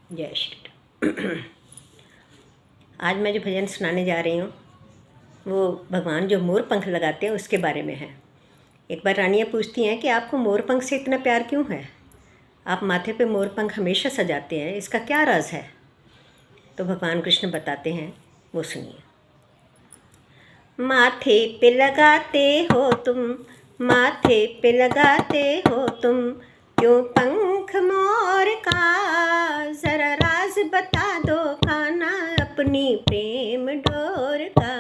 जय श्री राम। आज मैं जो भजन सुनाने जा रही हूँ वो भगवान जो मोर पंख लगाते हैं उसके बारे में है। एक बार रानियाँ पूछती हैं कि आपको मोर पंख से इतना प्यार क्यों है, आप माथे पे मोर पंख हमेशा सजाते हैं, इसका क्या राज है। तो भगवान कृष्ण बताते हैं, वो सुनिए। माथे पे लगाते हो तुम, माथे पे लगाते हो तुम, क्यों पंख मोर का, जरा राज बता दो कान्हा अपनी प्रेम डोर का,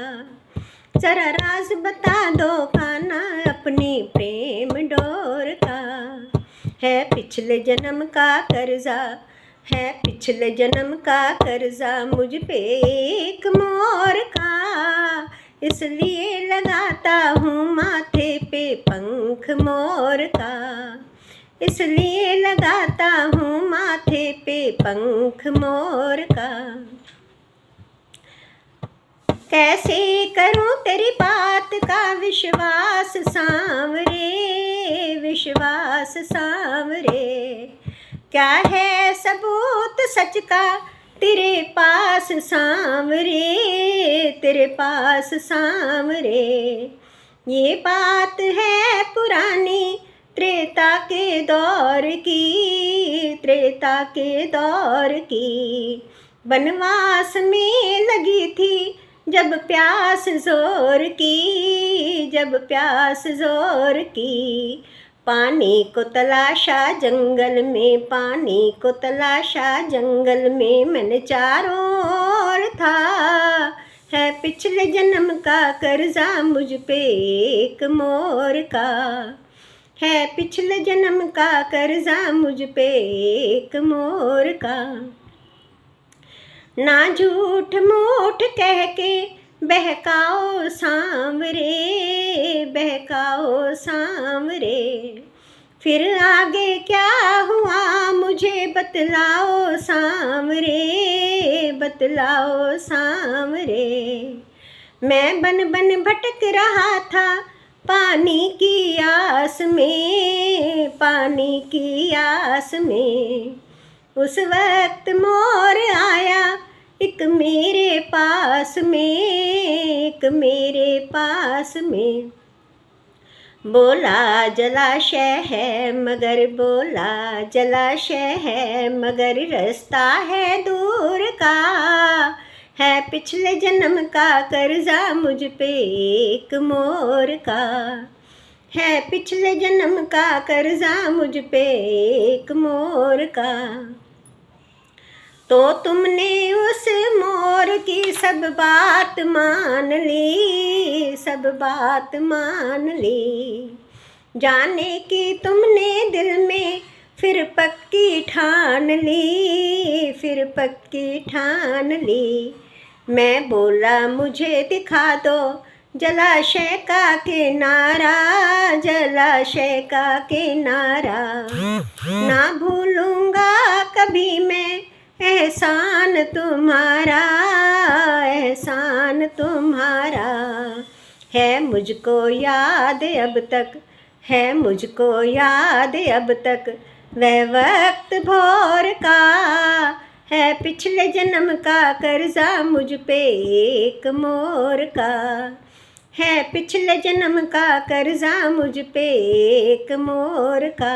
जरा राज बता दो कान्हा अपनी प्रेम डोर का। है पिछले जन्म का कर्जा, है पिछले जन्म का कर्जा मुझ पे एक मोर का, इसलिए लगाता हूँ माथे पे पंख मोर का, इसलिए लगाता हूँ माथे पे पंख मोर का। कैसे करूँ तेरी बात का विश्वास सांवरे, विश्वास सांवरे, क्या है सबूत सच का तेरे पास सांवरे, तेरे पास सांवरे। ये बात है पुरानी त्रेता के दौर की, त्रेता के दौर की, वनवास में लगी थी जब प्यास जोर की, जब प्यास जोर की। पानी को तलाशा जंगल में, पानी को तलाशा जंगल में, मैंने चारों ओर था। है पिछले जन्म का कर्जा मुझ पे एक मोर का, है पिछले जन्म का कर्जा मुझ पे एक मोर का। ना झूठ मूठ कह के बहकाओ सांवरे, बहकाओ सांवरे, फिर आगे क्या हुआ मुझे बतलाओ सांवरे, बतलाओ सांवरे। मैं बन बन भटक रहा था पानी की आस में, पानी की आस में, उस वक्त मोर आया एक मेरे पास में, एक मेरे पास में। बोला जलाशय है मगर, बोला जलाशय है मगर, रास्ता है दूर का, है पिछले जन्म का कर्जा मुझ पे एक मोर का, है पिछले जन्म का कर्जा मुझ पे एक मोर का। तो तुमने उस मोर की सब बात मान ली, सब बात मान ली, जाने की तुमने दिल में फिर पक्की ठान ली, फिर पक्की ठान ली। मैं बोला मुझे दिखा दो जलाशय का किनारा, जलाशय का किनारा, ना भूलूंगा कभी मैं एहसान तुम्हारा, एहसान तुम्हारा। है मुझको याद अब तक, है मुझको याद अब तक वह वक्त भोर का, है पिछले जन्म का कर्जा मुझ पे एक मोर का, है पिछले जन्म का कर्जा मुझ पे एक मोर का।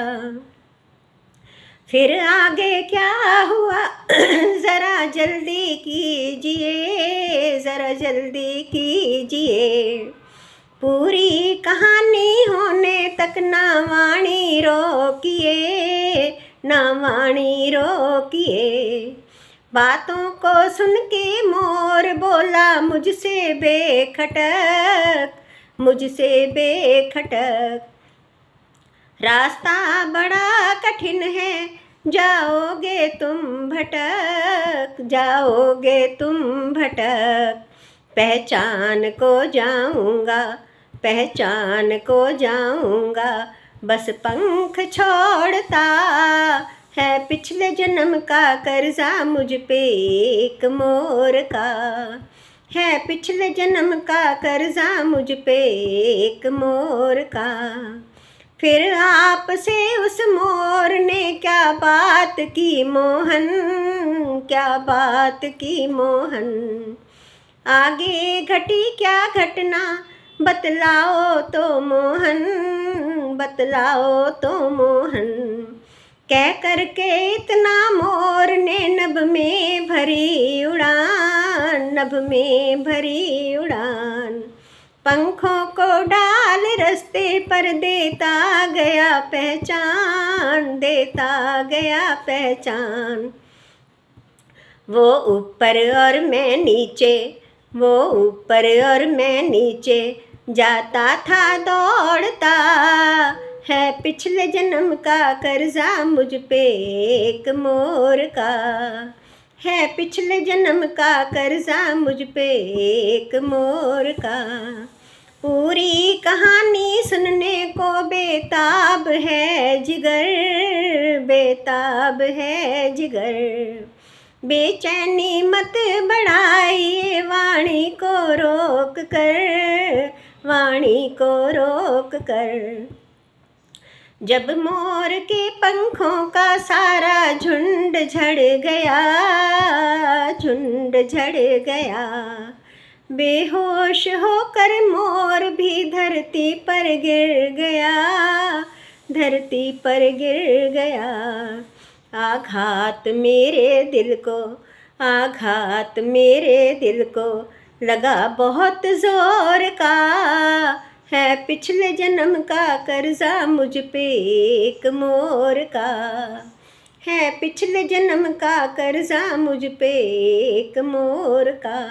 फिर आगे क्या हुआ ज़रा जल्दी कीजिए, ज़रा जल्दी कीजिए, पूरी कहानी होने तक ना वाणी रोकिए, ना वाणी रोकिए। बातों को सुन के मोर बोला मुझसे बेखटक, मुझसे बेखटक, रास्ता बड़ा कठिन है जाओगे तुम भटक, जाओगे तुम भटक। पहचान को जाऊंगा, पहचान को जाऊंगा, बस पंख छोड़ता, है पिछले जन्म का कर्जा मुझ पे एक मोर का, है पिछले जन्म का कर्जा मुझ पे एक मोर का। फिर आपसे उस मोर ने क्या बात की मोहन, क्या बात की मोहन। आगे घटी क्या घटना बतलाओ तो मोहन, बतलाओ तो मोहन। कह करके इतना मोर ने नभ में भरी उड़ान, नभ में भरी उड़ान। पंखों को डाल रस्ते पर देता गया पहचान, देता गया पहचान। वो ऊपर और मैं नीचे, वो ऊपर और मैं नीचे, जाता था दौड़ता। है पिछले जन्म का कर्जा मुझ पे एक मोर का, है पिछले जन्म का कर्जा मुझ पे एक मोर का। पूरी कहानी सुनने को बेताब है जिगर, बेताब है जिगर। बेचैनी मत बढ़ाइए वाणी को रोक कर, वाणी को रोक कर। जब मोर के पंखों का सारा झुंड झड़ गया, झुंड झड़ गया। बेहोश होकर मोर भी धरती पर गिर गया, धरती पर गिर गया। आघात मेरे दिल को, आघात मेरे दिल को लगा बहुत जोर का। है पिछले जन्म का कर्जा मुझ पे एक मोर का, है पिछले जन्म का कर्जा मुझ पे एक मोर का।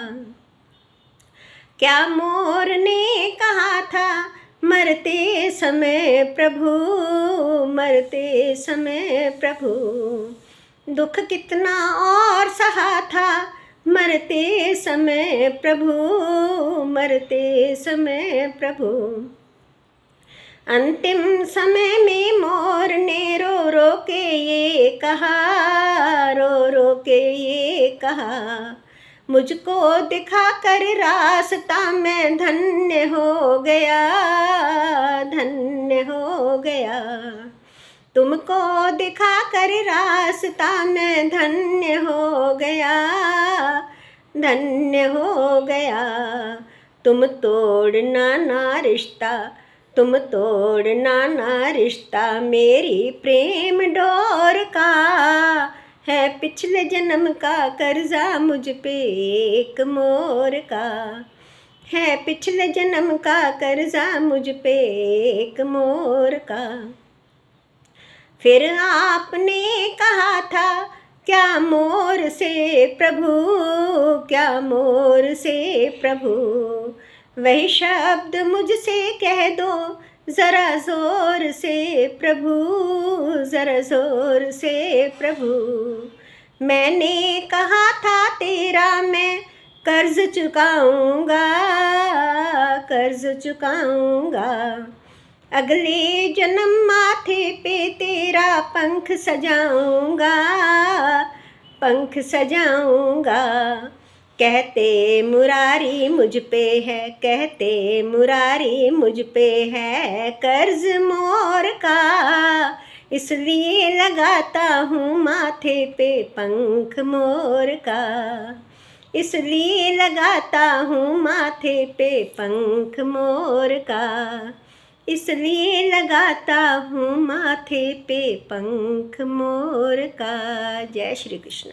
क्या मोर ने कहा था मरते समय प्रभु, मरते समय प्रभु। दुख कितना और सहा था मरते समय प्रभु, मरते समय प्रभु। अंतिम समय में मोर ने रो रो के ये कहा, रो रो के ये कहा। मुझको दिखा कर रास्ता मैं धन्य हो गया, धन्य हो गया। तुमको दिखा कर रास्ता मैं धन्य हो गया, धन्य हो गया। तुम तोड़ना ना रिश्ता, तुम तोड़ना ना रिश्ता मेरी प्रेम डोर का। है पिछले जन्म का कर्जा मुझ पे एक मोर का, है पिछले जन्म का कर्जा मुझ पे एक मोर का। फिर आपने कहा था क्या मोर से प्रभु, क्या मोर से प्रभु। वही शब्द मुझसे कह दो जरा जोर से प्रभु, जरा जोर से प्रभु। मैंने कहा था तेरा मैं कर्ज चुकाऊंगा, कर्ज चुकाऊंगा। अगले जन्म माथे पे तेरा पंख सजाऊंगा, पंख सजाऊंगा। कहते मुरारी मुझ पे है, कहते मुरारी मुझ पे है कर्ज मोर का। इसलिए लगाता हूँ माथे पे पंख मोर का, इसलिए लगाता हूँ माथे पे पंख मोर का, इसलिए लगाता हूँ माथे पे पंख मोर का। जय श्री कृष्ण।